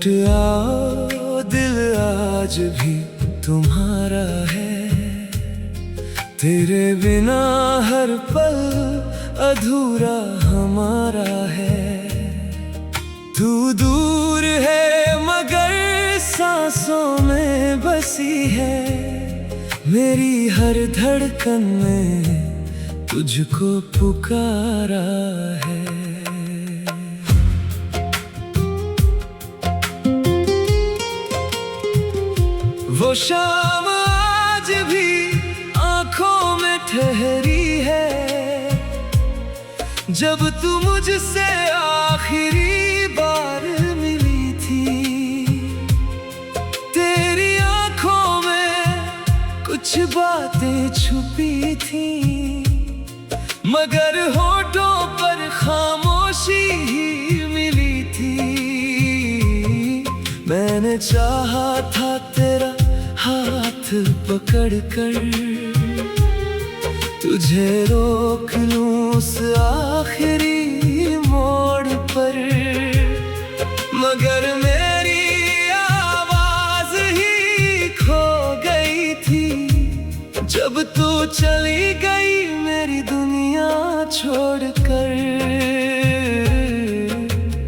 लौट आओ, दिल आज भी तुम्हारा है। तेरे बिना हर पल अधूरा हमारा है। तू दूर है मगर सांसों में बसी है। मेरी हर धड़कन में तुझको पुकारा है। वो शाम आज भी आंखों में ठहरी है, जब तू मुझसे आखिरी बार मिली थी। तेरी आंखों में कुछ बातें छुपी थी, मगर होठों पर खामोशी ही मिली थी। मैंने चाहा था तेरा हाथ पकड़कर तुझे रोक लूं उस आखिरी मोड़ पर, मगर मेरी आवाज ही खो गई थी जब तू चली गई मेरी दुनिया छोड़कर।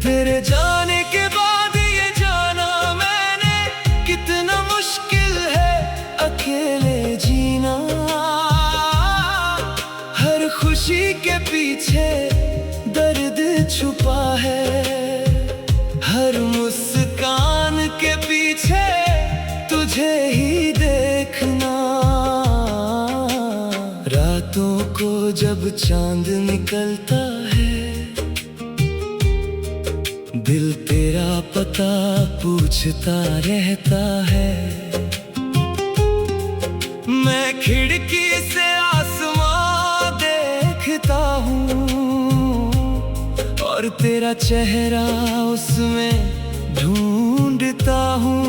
तेरे जाने के बाद ये जाना मैंने कितना मुश्किल है अकेले जीना। हर खुशी के पीछे दर्द छुपा है, हर मुस्कान के पीछे तुझे ही देखना। रातों को जब चांद निकलता है, दिल तेरा पता पूछता रहता है। मैं खिड़की से आसमां देखता हूँ और तेरा चेहरा उसमें ढूंढता हूँ।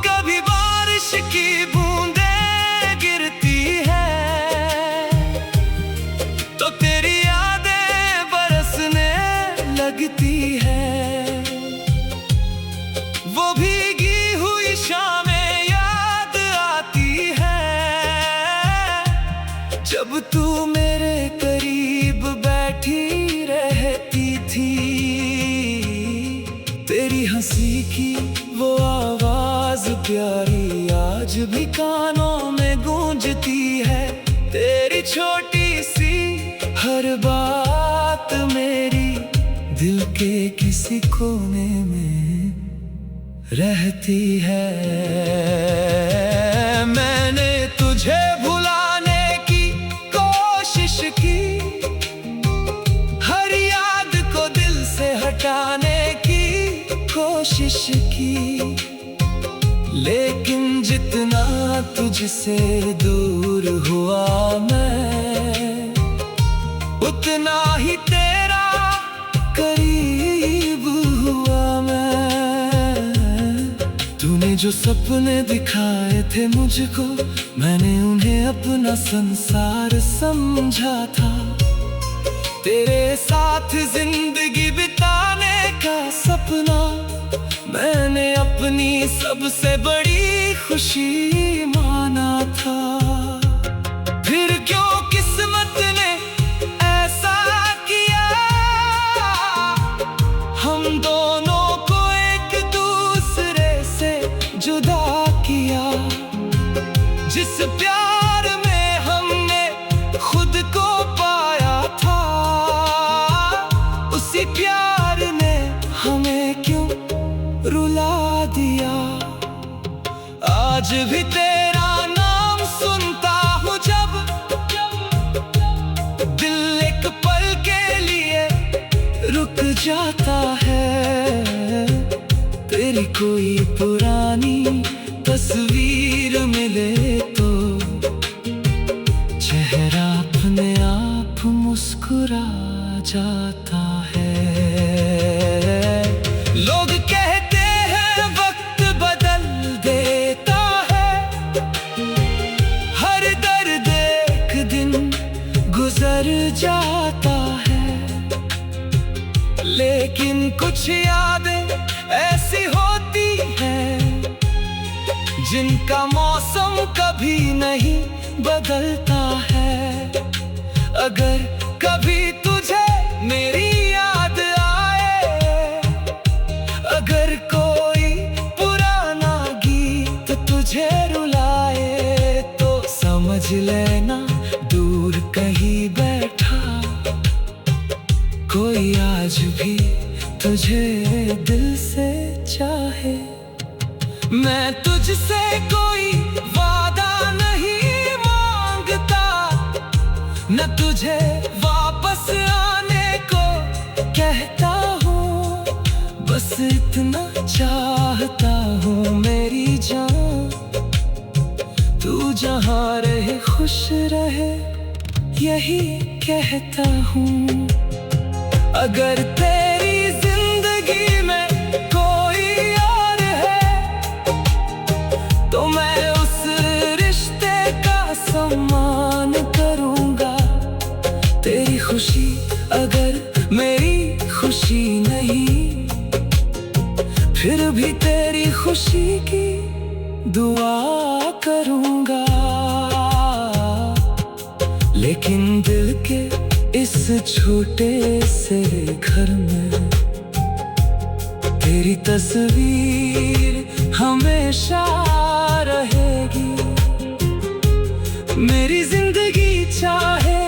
कभी बारिश की बूंदें गिरती है तो तेरी यादें बरसने लगती है। वो भीगी हुई शामें याद आती है जब तू मेरे करीब बैठी रहती थी। तेरी हंसी की वो आवाज प्यारी आज भी कानों में गूंजती है। तेरी छोटी सी हर बात मेरी दिल के किसी कोने में रहती है। मैंने तुझे भुलाने की कोशिश की, हर याद को दिल से हटाने की कोशिश की, लेकिन जितना तुझसे दूर हुआ मैं, उतना ही तेरा करीब हुआ मैं। तूने जो सपने दिखाए थे मुझको, मैंने उन्हें अपना संसार समझा था। तेरे साथ जिंदगी बिताने का सपना मैंने अपनी सबसे बड़ी खुशी माना था। फिर क्यों किस्मत ने ऐसा किया, हम दोनों को एक दूसरे से जुदा किया। जिस प्यार में हमने खुद को पाया था, उसी प्यार ने हमें क्यों रुला दिया। आज भी तेरा नाम सुनता हूँ जब, दिल एक पल के लिए रुक जाता है। तेरी कोई पुरानी तस्वीर मिले तो चेहरा अपने आप मुस्कुरा जाता है। लोग कहते हैं वक्त बदल देता है, हर दर्द एक दिन गुजर जाता है, लेकिन कुछ यादें ऐसी होती हैं जिनका मौसम कभी नहीं बदलता है। अगर कभी तुझे मेरी याद आए, अगर कोई पुराना गीत तुझे रुलाए, तो समझ लेना दूर कहीं बैठा कोई आज भी तुझे दिल से चाहे। मैं तुझसे कोई वादा नहीं मांगता, न तुझे वापस आने को कहता हूँ, बस इतना चाहता हूँ मेरी जान, तू जहाँ रहे खुश रहे, यही कहता हूँ। अगर तेरी जिंदगी में कोई और है, तो मैं उस रिश्ते का सम्मान करूँगा। तेरी खुशी अगर मेरी खुशी नहीं, फिर भी तेरी खुशी की दुआ करूँगा। लेकिन दिल के इस छोटे से घर में तेरी तस्वीर हमेशा रहेगी। मेरी जिंदगी चाहे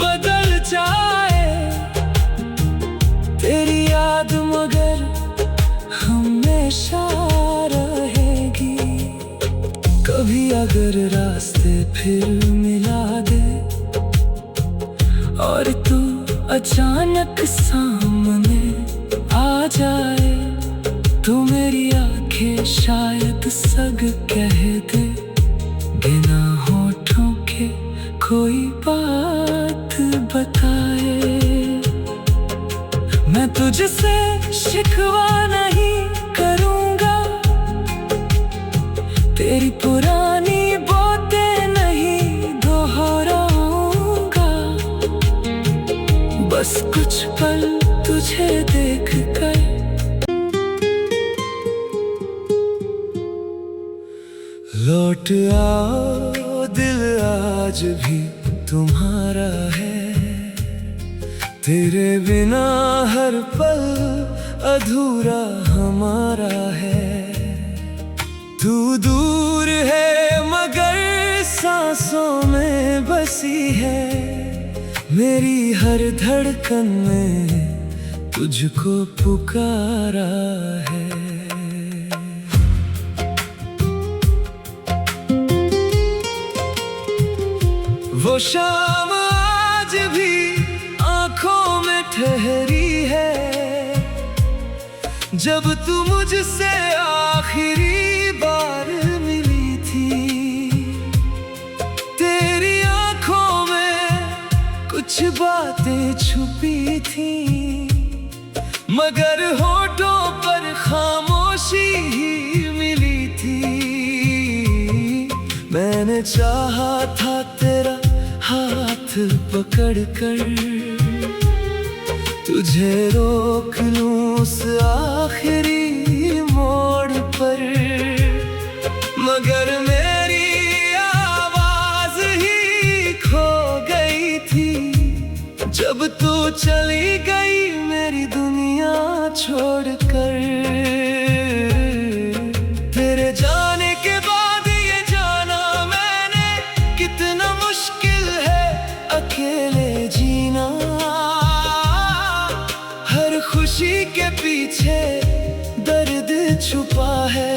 बदल जाए, तेरी याद मगर हमेशा रहेगी। कभी अगर रास्ते फिर मिला दे और तू अचानक सामने आ जाए, तो मेरी आंखें शायद सग कह दे, बिना होठों के कोई बात बताए। मैं तुझसे शिकवा नहीं करूँगा, तेरी पुरानी बातें नहीं दोहराऊंगा, बस कुछ पल तुझे देख कर लौट आओ, दिल आज भी तुम्हारा है। तेरे बिना हर पल अधूरा हमारा है। तू दूर है मगर सांसों में बसी है, मेरी हर धड़कन में तुझको पुकारा है। वो शाम आज भी आंखों में ठहरी है, जब तू मुझसे आखिरी बार मिली थी। तेरी आंखों में कुछ बातें छुपी थी, मगर होठों पर खामोशी ही मिली थी। मैंने चाहा था तेरा हाथ पकड़कर तुझे रोक लूं उस आखिरी मोड़ पर, मगर मेरी आवाज ही खो गई थी जब तू चली गई मेरी दुनिया छोड़कर। तेरे जाने के बाद ये जाना मैंने कितना मुश्किल है अकेले जीना। हर खुशी के पीछे दर्द छुपा है,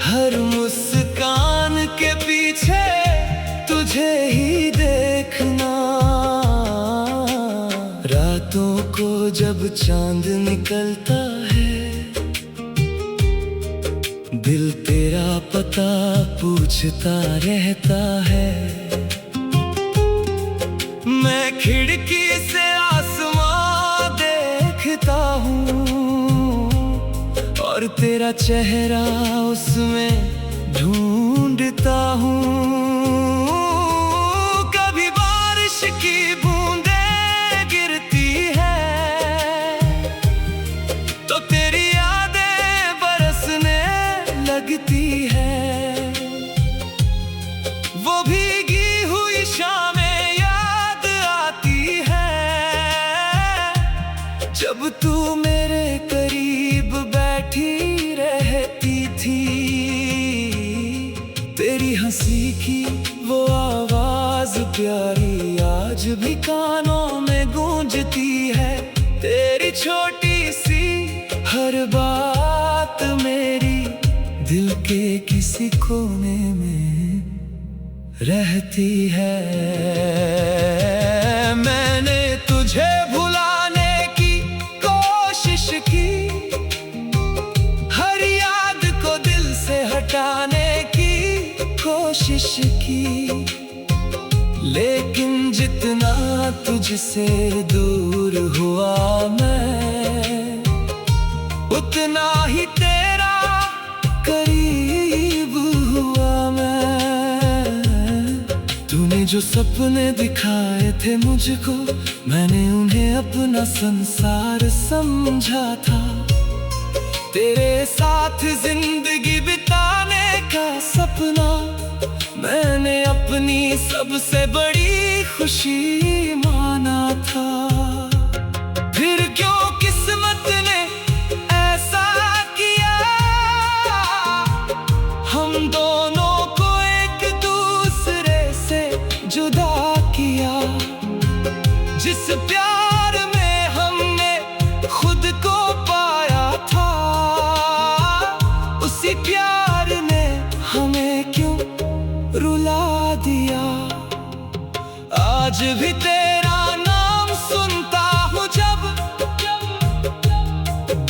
हर मुस्कान के पीछे तुझे ही देखना। रातों को जब चांद निकलता है, दिल तेरा पता पूछता रहता है। मैं खिड़की से आसमां देखता हूँ और तेरा चेहरा उसमें ढूंढता हूँ। कभी बारिश की बूंदें गिरती है तो तेरी तू मेरे करीब बैठी रहती थी। तेरी हंसी की वो आवाज प्यारी आज भी कानों में गूंजती है। तेरी छोटी सी हर बात मेरी दिल के किसी कोने में रहती है। मैंने तुझे भुलाने की कोशिश की, हर याद को दिल से हटाने की कोशिश की, लेकिन जितना तुझसे दूर हुआ मैं, उतना ही तेरा करीब हुआ मैं। तूने जो सपने दिखाए थे मुझको, मैंने उन्हें अपना संसार समझा था। तेरे साथ जिंदगी बिताने का सपना मैंने अपनी सबसे बड़ी खुशी माना था। फिर क्यों किस्मत ने ऐसा किया, हम दोनों को एक दूसरे से जुदा किया। जिस प्यार में हमने खुद को पाया था, उसी प्यार ने हमें क्यों रुला दिया। आज भी तेरा नाम सुनता हूँ जब,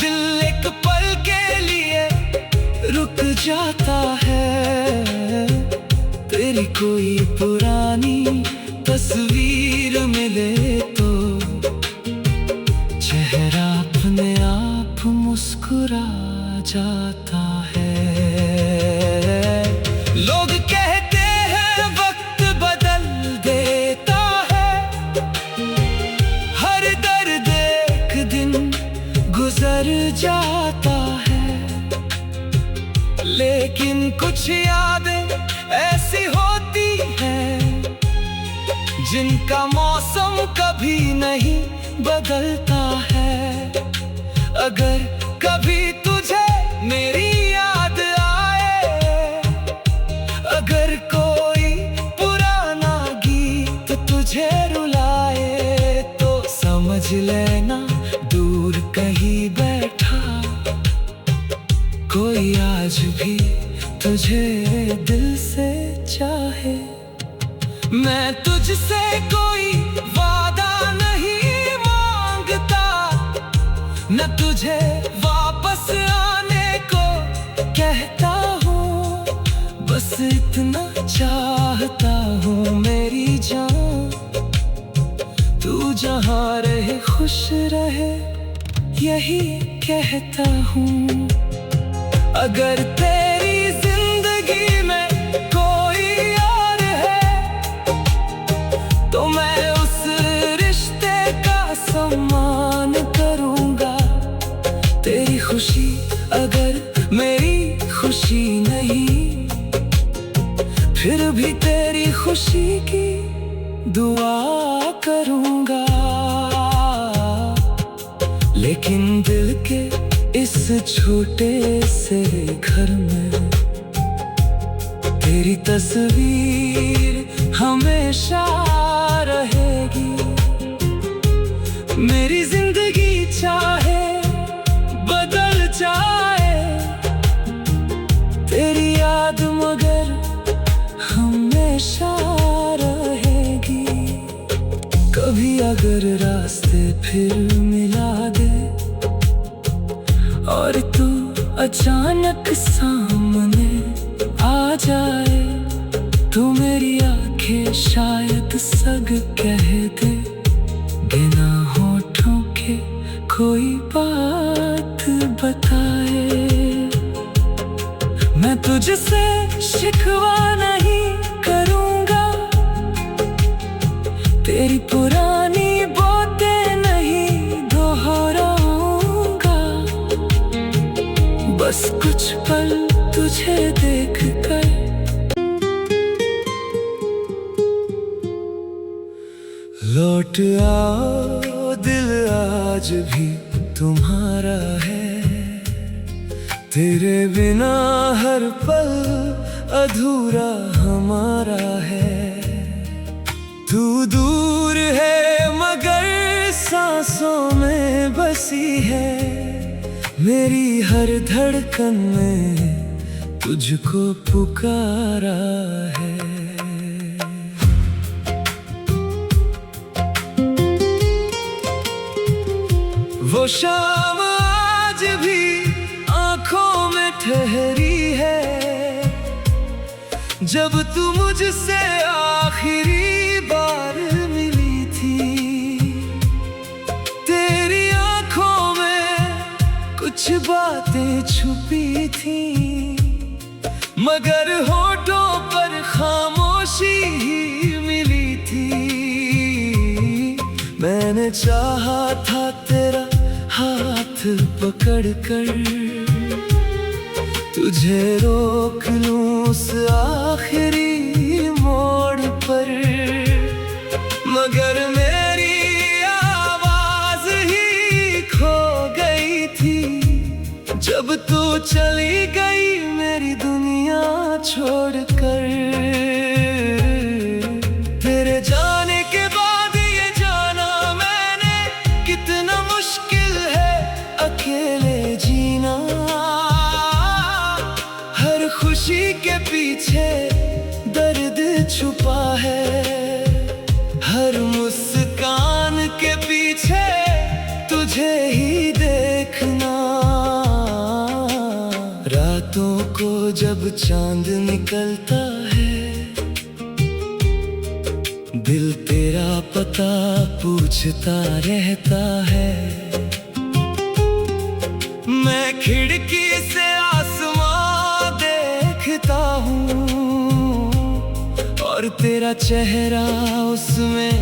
दिल एक पल के लिए रुक जाता है। तेरी कोई पुरानी तस्वीर मिले तो चेहरा अपने आप मुस्कुरा जाता है। लोग कहते हैं वक्त बदल देता है, हर दर्द एक दिन गुजर जाता है, लेकिन कुछ यादें ऐसी होती हैं जिनका मौसम कभी नहीं बदलता है। अगर कभी तुझे मेरी याद आए, अगर कोई पुराना गीत तुझे रुलाए, तो समझ लेना दूर कहीं बैठा कोई आज भी तुझे दिल से चाहे। मैं तुझसे कोई वादा नहीं मांगता, न तुझे वापस आने को कहता हूँ, बस इतना चाहता हूँ मेरी जान, तू जहाँ रहे खुश रहे, यही कहता हूँ। अगर तेरी जिंदगी में कोई और है, तो मैं उस रिश्ते का सम्मान करूँगा। तेरी खुशी अगर मेरी खुशी नहीं, फिर भी तेरी खुशी की दुआ करूँगा। लेकिन दिल के इस छोटे से घर में तेरी तस्वीर हमेशा रहेगी। मेरी जिंदगी चाहे बदल जाए, तेरी याद मगर हमेशा रहेगी। कभी अगर रास्ते फिर मिला दे और तू अचानक सामने आ जाए, तो मेरी आंखें शायद सग कह दे, बिना होठों के कोई बात बताए। मैं तुझसे शिकवा नहीं करूँगा, तेरी पुरानी बातें नहीं दोहराऊंगा। बस कुछ पल तुझे देख कर लौट आओ दिल, आज भी तुम्हारा है। तेरे बिना हर पल अधूरा हमारा है। तू दूर है मगर सांसों में बसी है। मेरी हर धड़कन में तुझको पुकारा है। वो शाम आज भी आंखों में ठहरी है, जब तू मुझसे आखिरी बार मिली थी। तेरी आंखों में कुछ बातें छुपी थी, मगर होठों पर खामोशी ही मिली थी। मैंने चाहा था तेरा हाथ पकड़कर तुझे रोक लूं उस आखिरी मोड़ पर, मगर मेरी आवाज ही खो गई थी जब तू चली गई मेरी दुनिया छोड़कर। तेरे जाने के बाद ये जाना मैंने कितना मुश्किल है अकेले जीना। हर खुशी के पीछे दर्द छुपा है, हर मुस्कान के पीछे तुझे ही देखना। रातों को जब चांद निकलता है, दिल तेरा पता पूछता रहता है। मैं खिड़की से आसमां देखता हूँ और तेरा चेहरा उसमें